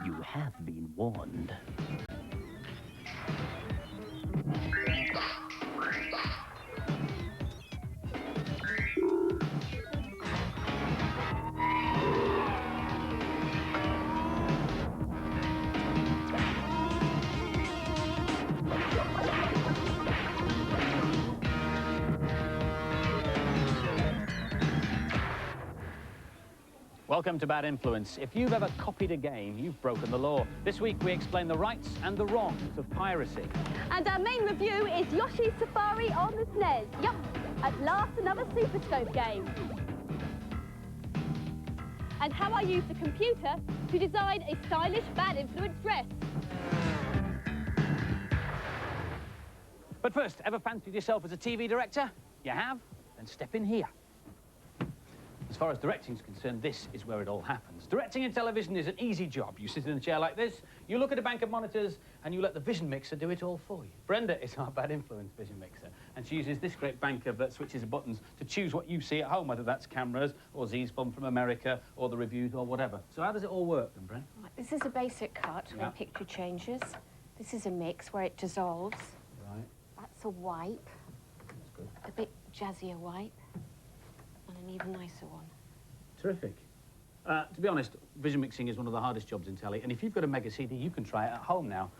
You have been warned. Welcome to Bad Influence. If you've ever copied a game, you've broken the law. This week we explain the rights and the wrongs of piracy. And our main review is Yoshi's Safari on the SNES. Yup, at last another Super Scope game. And how I used a computer to design a stylish Bad Influence dress. But first, ever fancied yourself as a TV director? You have? Then step in here. As far as directing is concerned, this is where it all happens. Directing in television is an easy job. You sit in a chair like this, you look at a bank of monitors, and you let the vision mixer do it all for you. Brenda is our Bad Influence vision mixer, and she uses this great bank of switches and buttons to choose what you see at home, whether that's cameras, or Z's Fun from America, or the reviews, or whatever. So how does it all work then, Brenda? This is a basic cut where picture changes. This is a mix where it dissolves. Right. That's a wipe. That's good. A bit jazzier wipe. And an even nicer one. Terrific. To be honest, vision mixing is one of the hardest jobs in telly, and if you've got a Mega CD, you can try it at home now.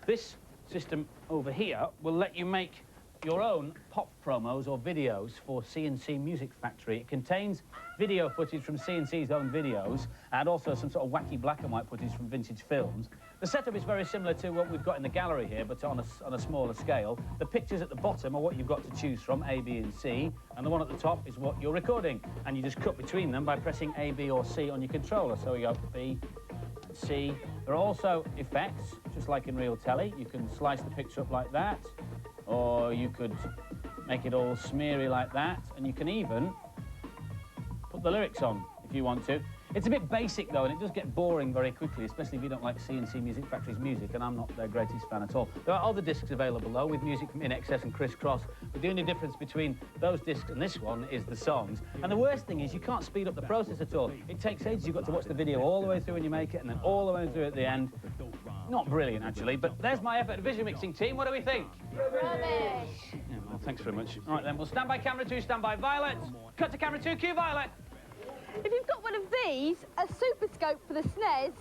This system over here will let you make your own pop promos or videos for C&C Music Factory. It contains video footage from C&C's own videos and also some sort of wacky black and white footage from vintage films. The setup is very similar to what we've got in the gallery here, but on a smaller scale. The pictures at the bottom are what you've got to choose from, A, B and C, and the one at the top is what you're recording. And you just cut between them by pressing A, B or C on your controller. So we go B and C. There are also effects, just like in real telly. You can slice the picture up like that, or you could make it all smeary like that, and you can even put the lyrics on if you want to. It's a bit basic though, and it does get boring very quickly, especially if you don't like C&C Music Factory's music, and I'm not their greatest fan at all. There are other discs available though, with music from In Excess and Criss Cross, but the only difference between those discs and this one is the songs. And the worst thing is you can't speed up the process at all. It takes ages. You've got to watch the video all the way through when you make it, and then all the way through at the end. Not brilliant, actually, but there's my effort vision mixing team. What do we think? Rubbish. Yeah, well, thanks very much. All right, then, we'll stand by camera 2, stand by Violet. Cut to camera 2, cue Violet. If you've got one of these, a Super Scope for the SNES,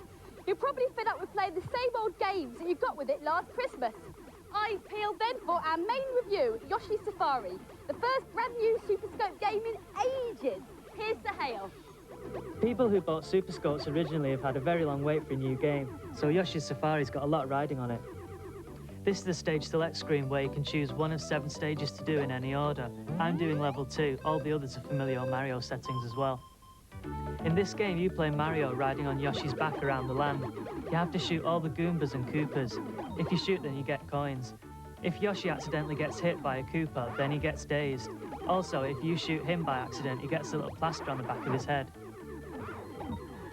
you're probably fed up with playing the same old games that you got with it last Christmas. I peeled then for our main review, Yoshi's Safari, the first brand new Super Scope game in ages. Here's the hail. People who bought Super Scopes originally have had a very long wait for a new game, so Yoshi's Safari's got a lot riding on it. This is the stage select screen where you can choose one of 7 stages to do in any order. I'm doing level 2, all the others are familiar Mario settings as well. In this game you play Mario riding on Yoshi's back around the land. You have to shoot all the Goombas and Koopas. If you shoot them you get coins. If Yoshi accidentally gets hit by a Koopa, then he gets dazed. Also, if you shoot him by accident, he gets a little plaster on the back of his head.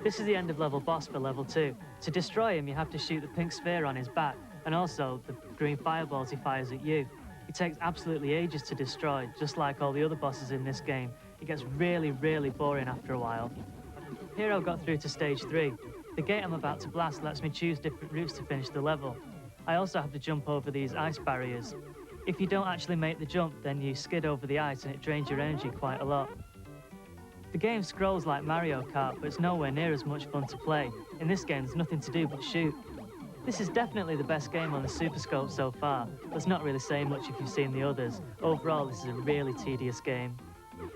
This is the end of level boss for level 2. To destroy him, you have to shoot the pink sphere on his back, and also the green fireballs he fires at you. It takes absolutely ages to destroy, just like all the other bosses in this game. It gets really, really boring after a while. Hero got through to stage 3. The gate I'm about to blast lets me choose different routes to finish the level. I also have to jump over these ice barriers. If you don't actually make the jump, then you skid over the ice and it drains your energy quite a lot. The game scrolls like Mario Kart, but it's nowhere near as much fun to play. In this game, there's nothing to do but shoot. This is definitely the best game on the Super Scope so far. That's not really saying much if you've seen the others. Overall, this is a really tedious game.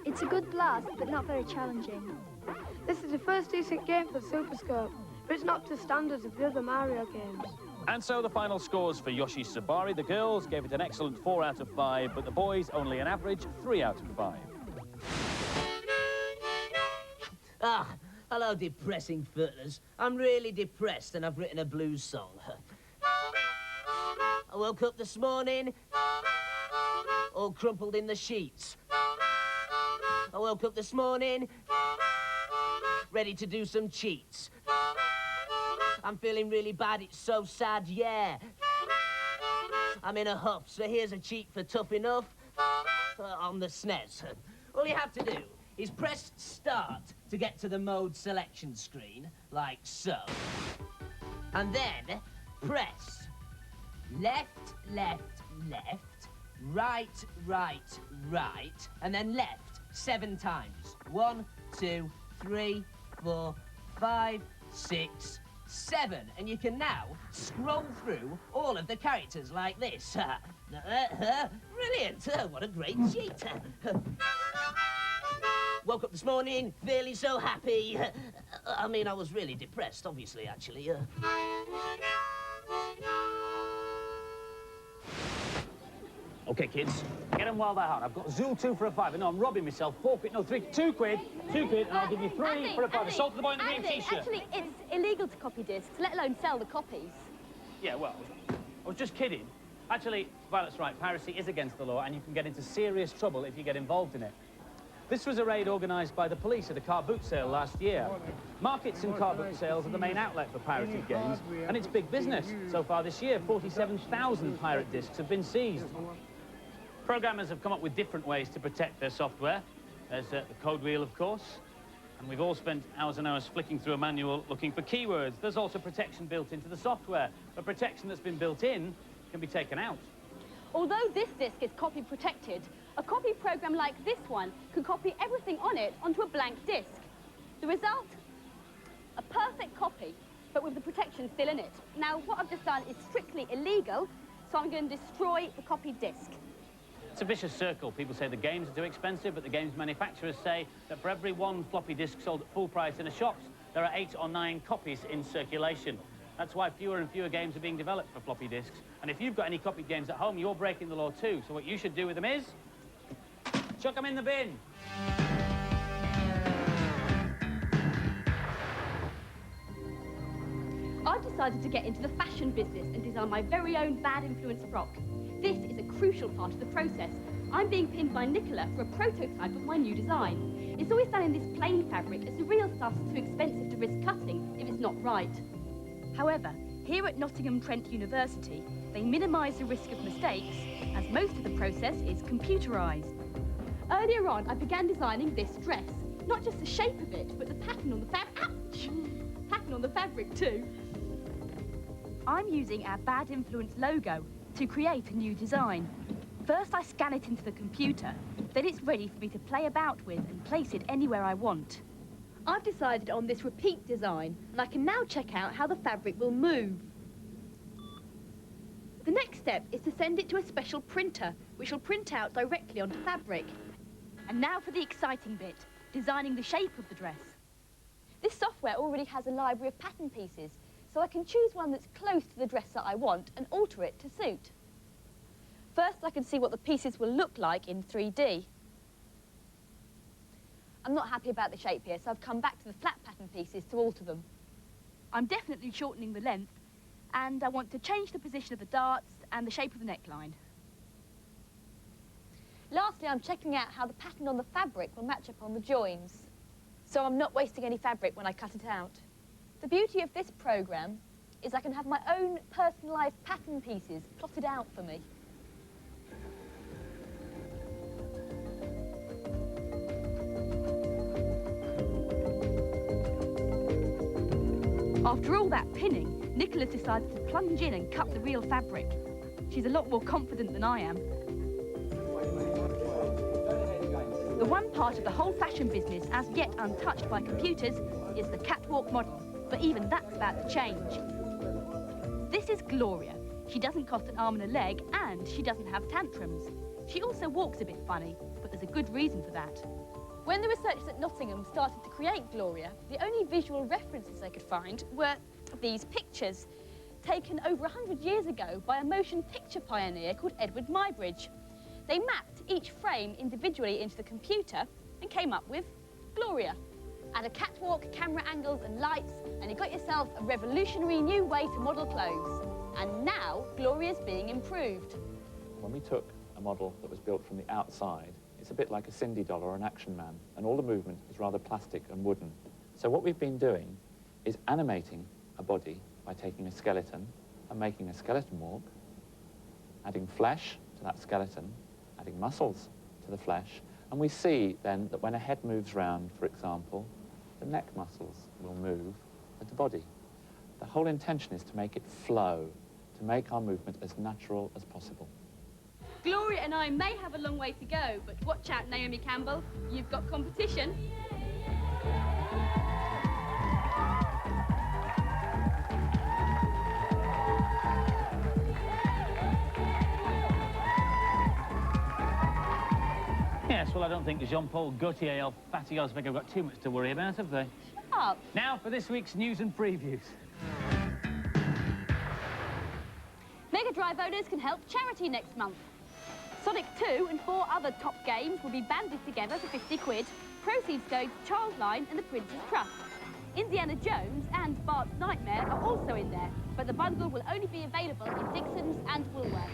It's a good blast, but not very challenging. This is the first decent game for Super Scope, but it's not to standards of the other Mario games. And so the final scores for Yoshi's Safari. The girls gave it an excellent 4 out of 5, but the boys only an average 3 out of 5. Ah, hello, depressing footers. I'm really depressed and I've written a blues song. I woke up this morning, all crumpled in the sheets. I woke up this morning, ready to do some cheats. I'm feeling really bad, it's so sad, yeah. I'm in a huff, so here's a cheat for Tough Enough on the SNES. All you have to do is press start to get to the mode selection screen, like so. And then press left, left, left, right, right, right, and then left 7 times. 1, 2, 3, 4, 5, 6, 7. And you can now scroll through all of the characters like this. Brilliant! What a great sheet. Woke up this morning, feeling so happy. I mean, I was really depressed, obviously, actually. OK, kids, get them while they're hot. I've got Zool 2 for a £5. No, I'm robbing myself. 4 quid, no, 3, 2 quid, 2 quid, and I'll give you 3 for a £5. Salt to the boy in the green T-shirt. Actually, it's illegal to copy discs, let alone sell the copies. Yeah, well, I was just kidding. Actually, Violet's right. Piracy is against the law, and you can get into serious trouble if you get involved in it. This was a raid organised by the police at a car boot sale last year. Markets and car boot sales are the main outlet for pirated games, and it's big business. So far this year, 47,000 pirate discs have been seized. Programmers have come up with different ways to protect their software. There's the code wheel, of course, and we've all spent hours and hours flicking through a manual looking for keywords. There's also protection built into the software, but protection that's been built in can be taken out. Although this disc is copy protected, a copy program like this one can copy everything on it onto a blank disc. The result? A perfect copy, but with the protection still in it. Now, what I've just done is strictly illegal, so I'm going to destroy the copied disc. It's a vicious circle. People say the games are too expensive, but the games manufacturers say that for every 1 floppy disk sold at full price in a shop, there are 8 or 9 copies in circulation. That's why fewer and fewer games are being developed for floppy disks. And if you've got any copied games at home, you're breaking the law too. So what you should do with them is chuck them in the bin. I've decided to get into the fashion business and design my very own bad influence frock. This is a crucial part of the process. I'm being pinned by Nicola for a prototype of my new design. It's always done in this plain fabric, as the real stuff's too expensive to risk cutting if it's not right. However, here at Nottingham Trent University, they minimise the risk of mistakes, as most of the process is computerised. Earlier on, I began designing this dress. Not just the shape of it, but the pattern on the pattern on the fabric too. I'm using our Bad Influence logo to create a new design. First, I scan it into the computer, then it's ready for me to play about with and place it anywhere I want. I've decided on this repeat design, and I can now check out how the fabric will move. The next step is to send it to a special printer, which will print out directly onto fabric. And now for the exciting bit, designing the shape of the dress. This software already has a library of pattern pieces, so I can choose one that's close to the dress that I want and alter it to suit. First, I can see what the pieces will look like in 3D. I'm not happy about the shape here, so I've come back to the flat pattern pieces to alter them. I'm definitely shortening the length, and I want to change the position of the darts and the shape of the neckline. Lastly, I'm checking out how the pattern on the fabric will match up on the joins, so I'm not wasting any fabric when I cut it out. The beauty of this program is I can have my own personalised pattern pieces plotted out for me. After all that pinning, Nicola's decided to plunge in and cut the real fabric. She's a lot more confident than I am. The one part of the whole fashion business as yet untouched by computers is the catwalk model, but even that's about to change. This is Gloria. She doesn't cost an arm and a leg, and she doesn't have tantrums. She also walks a bit funny, but there's a good reason for that. When the researchers at Nottingham started to create Gloria, the only visual references they could find were these pictures, taken over 100 years ago by a motion picture pioneer called Edward Muybridge. They mapped each frame individually into the computer and came up with Gloria. Add a catwalk, camera angles and lights, and you got yourself a revolutionary new way to model clothes. And now, Gloria's being improved. When we took a model that was built from the outside, it's a bit like a Cindy doll or an Action Man, and all the movement is rather plastic and wooden. So what we've been doing is animating a body by taking a skeleton and making a skeleton walk, adding flesh to that skeleton, adding muscles to the flesh, and we see then that when a head moves round, for example, the neck muscles will move with the body. The whole intention is to make it flow, to make our movement as natural as possible. Gloria and I may have a long way to go, but watch out, Naomi Campbell. You've got competition. Yes, well, I don't think Jean-Paul Gaultier or Fatty Osbeck have got too much to worry about, have they? Shut up. Now for this week's news and previews. Mega Drive owners can help charity next month. Sonic 2 and 4 other top games will be banded together for 50 quid. Proceeds go to Childline and the Prince's Trust. Indiana Jones and Bart's Nightmare are also in there, but the bundle will only be available in Dixon's and Woolworths.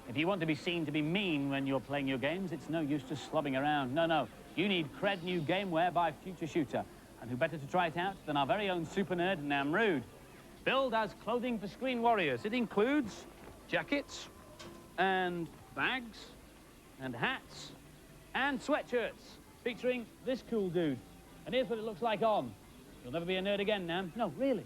If you want to be seen to be mean when you're playing your games, it's no use just slobbing around. No, no. You need Cred new gameware by Future Shooter. And who better to try it out than our very own super nerd, Namrood. Billed as clothing for screen warriors. It includes jackets and bags and hats and sweatshirts featuring this cool dude. And here's what it looks like on. You'll never be a nerd again, Nam. No, really.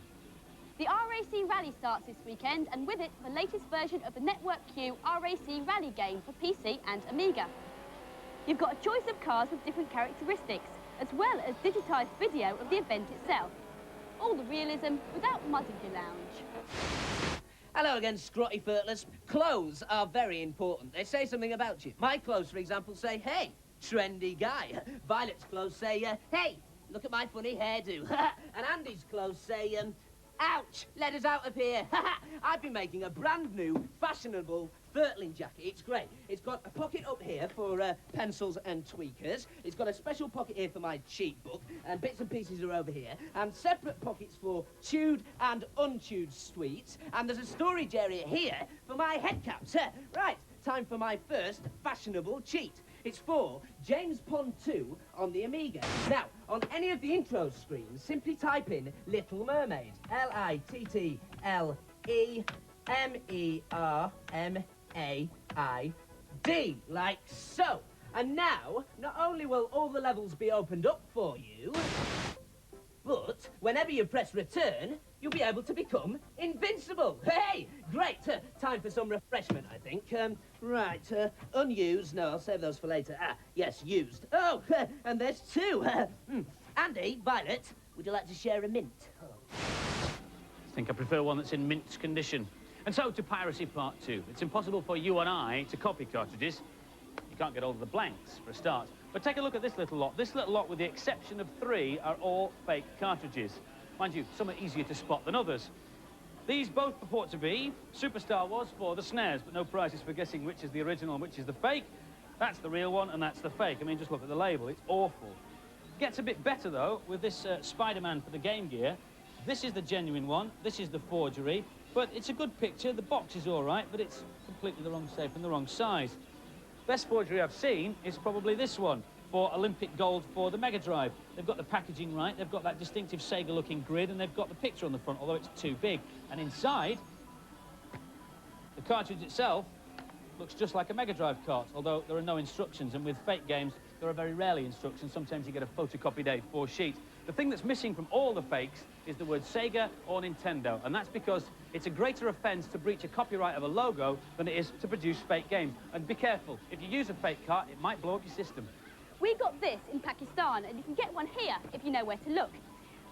The RAC Rally starts this weekend, and with it, the latest version of the Network Q RAC Rally game for PC and Amiga. You've got a choice of cars with different characteristics, as well as digitised video of the event itself. All the realism without mudding your lounge. Hello again, scrotty furtlers. Clothes are very important. They say something about you. My clothes, for example, say, hey, trendy guy. Violet's clothes say, hey, look at my funny hairdo. And Andy's clothes say, ouch, let us out of here. I've been making a brand new, fashionable Furtling jacket. It's great. It's got a pocket up here for pencils and tweakers. It's got a special pocket here for my cheat book, and bits and pieces are over here, and separate pockets for chewed and unchewed sweets, and there's a storage area here for my head caps. Right, time for my first fashionable cheat. It's for James Pond 2 on the Amiga. Now, on any of the intro screens, simply type in Little Mermaid. L-I-T-T-L-E-R-M-A-I-D, like so. And now, not only will all the levels be opened up for you, but whenever you press return, you'll be able to become invincible. Hey, great. Time for some refreshment, I think. Right, unused. No, I'll save those for later. Ah, yes, used. Oh, and there's two. Andy, Violet, would you like to share a mint? Oh. I think I prefer one that's in mint condition. And so to Piracy Part 2. It's impossible for you and I to copy cartridges. You can't get hold of the blanks, for a start. But take a look at this little lot. This little lot, with the exception of 3, are all fake cartridges. Mind you, some are easier to spot than others. These both purport to be Superstar Wars for the SNES, but no prizes for guessing which is the original and which is the fake. That's the real one, and that's the fake. I mean, just look at the label. It's awful. Gets a bit better, though, with this Spider-Man for the Game Gear. This is the genuine one. This is the forgery. But it's a good picture. The box is all right, but it's completely the wrong shape and the wrong size. Best forgery I've seen is probably this one, for Olympic Gold for the Mega Drive. They've got the packaging right, they've got that distinctive Sega-looking grid, and they've got the picture on the front, although it's too big. And inside, the cartridge itself looks just like a Mega Drive cart, although there are no instructions, and with fake games, there are very rarely instructions. Sometimes you get a photocopied A4 sheet. The thing that's missing from all the fakes is the word Sega or Nintendo, and that's because it's a greater offence to breach a copyright of a logo than it is to produce fake games. And be careful, if you use a fake cart, it might blow up your system. We got this in Pakistan, and you can get one here if you know where to look.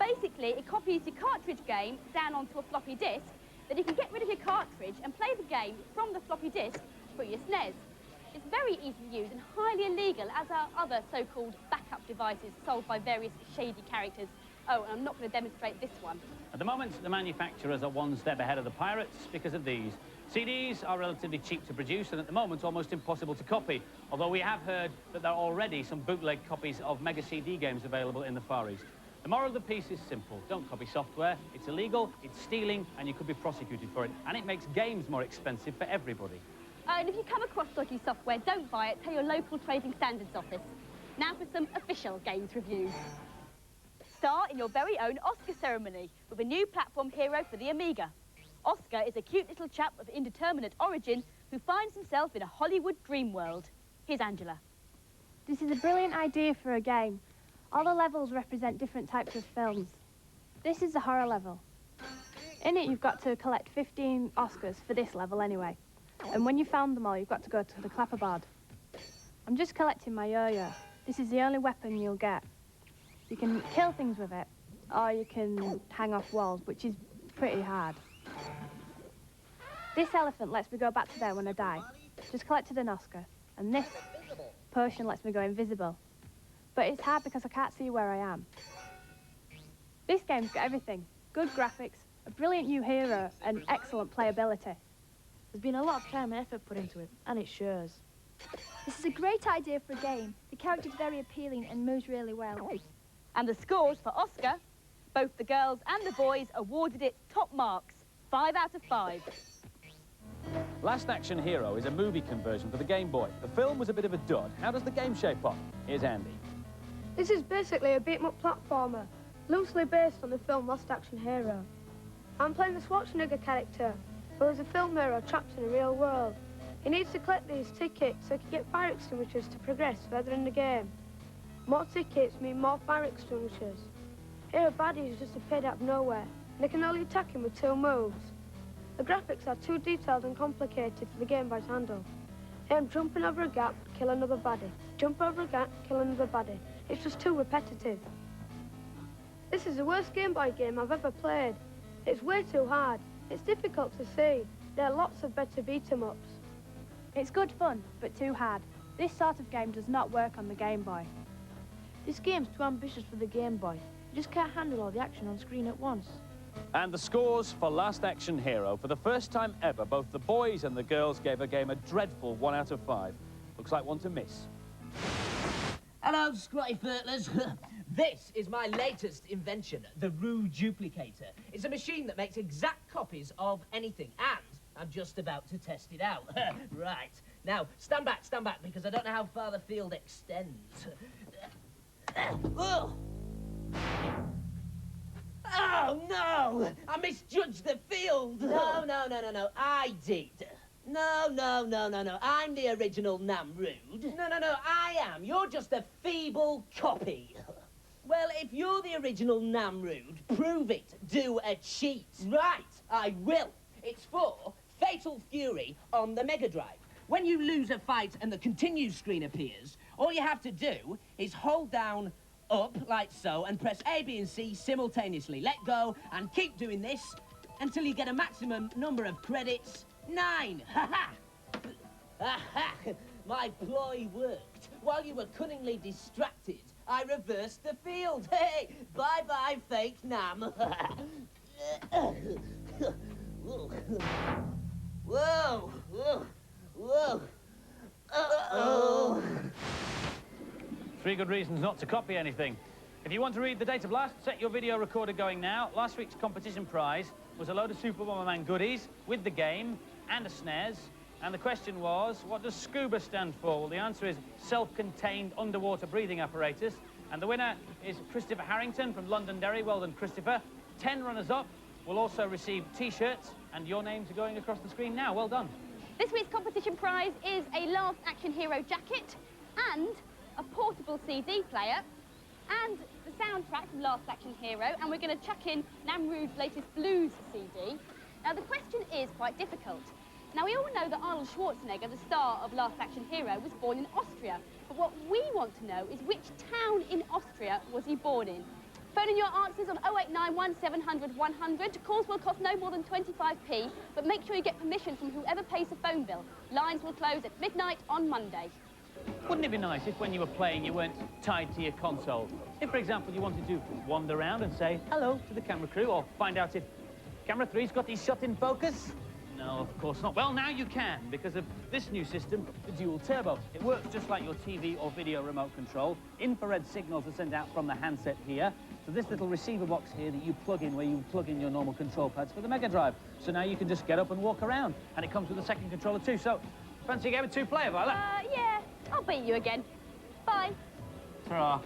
Basically, it copies your cartridge game down onto a floppy disk, then you can get rid of your cartridge and play the game from the floppy disk through your SNES. It's very easy to use and highly illegal, as are other so-called backup devices sold by various shady characters. Oh, and I'm not going to demonstrate this one. At the moment, the manufacturers are one step ahead of the pirates because of these. CDs are relatively cheap to produce and at the moment almost impossible to copy, although we have heard that there are already some bootleg copies of Mega CD games available in the Far East. The moral of the piece is simple. Don't copy software. It's illegal, it's stealing, and you could be prosecuted for it. And it makes games more expensive for everybody. And if you come across dodgy software, don't buy it. Tell your local trading standards office. Now for some official games reviews. Star in your very own Oscar ceremony with a new platform hero for the Amiga. Oscar is a cute little chap of indeterminate origin who finds himself in a Hollywood dream world. Here's Angela. This is a brilliant idea for a game. All the levels represent different types of films. This is a horror level. In it, you've got to collect 15 Oscars for this level anyway. And when you've found them all, you've got to go to the clapperboard. I'm just collecting my yo-yo. This is the only weapon you'll get. You can kill things with it, or you can hang off walls, which is pretty hard. This elephant lets me go back to there when I die. Just collected an Oscar. And this potion lets me go invisible. But it's hard because I can't see where I am. This game's got everything. Good graphics, a brilliant new hero, and excellent playability. There's been a lot of time and effort put into it, and it shows. This is a great idea for a game. The character's very appealing and moves really well. And the scores for Oscar, both the girls and the boys awarded it top marks, 5 out of 5. Last Action Hero is a movie conversion for the Game Boy. The film was a bit of a dud. How does the game shape up? Here's Andy. This is basically a beat-em-up platformer, loosely based on the film Last Action Hero. I'm playing the Schwarzenegger character, who is a film hero trapped in a real world. He needs to collect these tickets so he can get fire extinguishers to progress further in the game. More tickets mean more fire extinguishers. Here a baddie just appeared out of nowhere, and they can only attack him with 2 moves. The graphics are too detailed and complicated for the Game Boy to handle. Here I'm jumping over a gap, kill another baddie. Jump over a gap, kill another baddie. It's just too repetitive. This is the worst Game Boy game I've ever played. It's way too hard. It's difficult to see. There are lots of better beat-em-ups. It's good fun, but too hard. This sort of game does not work on the Game Boy. This game's too ambitious for the Game Boy. You just can't handle all the action on screen at once. And the scores for Last Action Hero. For the first time ever, both the boys and the girls gave a game a dreadful 1 out of 5. Looks like one to miss. Hello, Scrotty Furtlers. This is my latest invention, the Roo Duplicator. It's a machine that makes exact copies of anything, and I'm just about to test it out. Right. Now, stand back, because I don't know how far the field extends. Oh! Oh, no! I misjudged the field! No, I did. No, I'm the original Namrood. No, I am. You're just a feeble copy. Well, if you're the original Namrood, prove it. Do a cheat. Right, I will. It's for Fatal Fury on the Mega Drive. When you lose a fight and the continue screen appears, all you have to do is hold down up, like so, and press A, B, and C simultaneously. Let go, and keep doing this until you get a maximum number of credits. 9! Ha-ha! Aha! My ploy worked. While you were cunningly distracted, I reversed the field. Hey! Bye-bye, fake Nam. Whoa! Whoa! Uh-oh! 3 good reasons not to copy anything. If you want to read the date of last, set your video recorder going now. Last week's competition prize was a load of Super Bomberman goodies with the game and a SNES. And the question was, what does SCUBA stand for? Well, the answer is self-contained underwater breathing apparatus. And the winner is Christopher Harrington from Londonderry. Well done, Christopher. 10 runners-up will also receive T-shirts, and your names are going across the screen now. Well done. This week's competition prize is a Last Action Hero jacket and a portable CD player and the soundtrack from Last Action Hero, and we're going to chuck in Namrood's latest blues CD. Now, the question is quite difficult. Now, we all know that Arnold Schwarzenegger, the star of Last Action Hero, was born in Austria. But what we want to know is which town in Austria was he born in? Phone in your answers on 0891 700 100. Calls will cost no more than 25p, but make sure you get permission from whoever pays the phone bill. Lines will close at midnight on Monday. Wouldn't it be nice if when you were playing you weren't tied to your console? If, for example, you wanted to wander around and say hello to the camera crew, or find out if camera 3's got his shot in focus? No, of course not. Well, now you can, because of this new system, the Dual Turbo. It works just like your TV or video remote control. Infrared signals are sent out from the handset here to this little receiver box here that you plug in, where you plug in your normal control pads for the Mega Drive. So now you can just get up and walk around, and it comes with a second controller too. So, fancy a game of 2-player, Violet? Yeah, I'll beat you again. Bye. Ta-ra.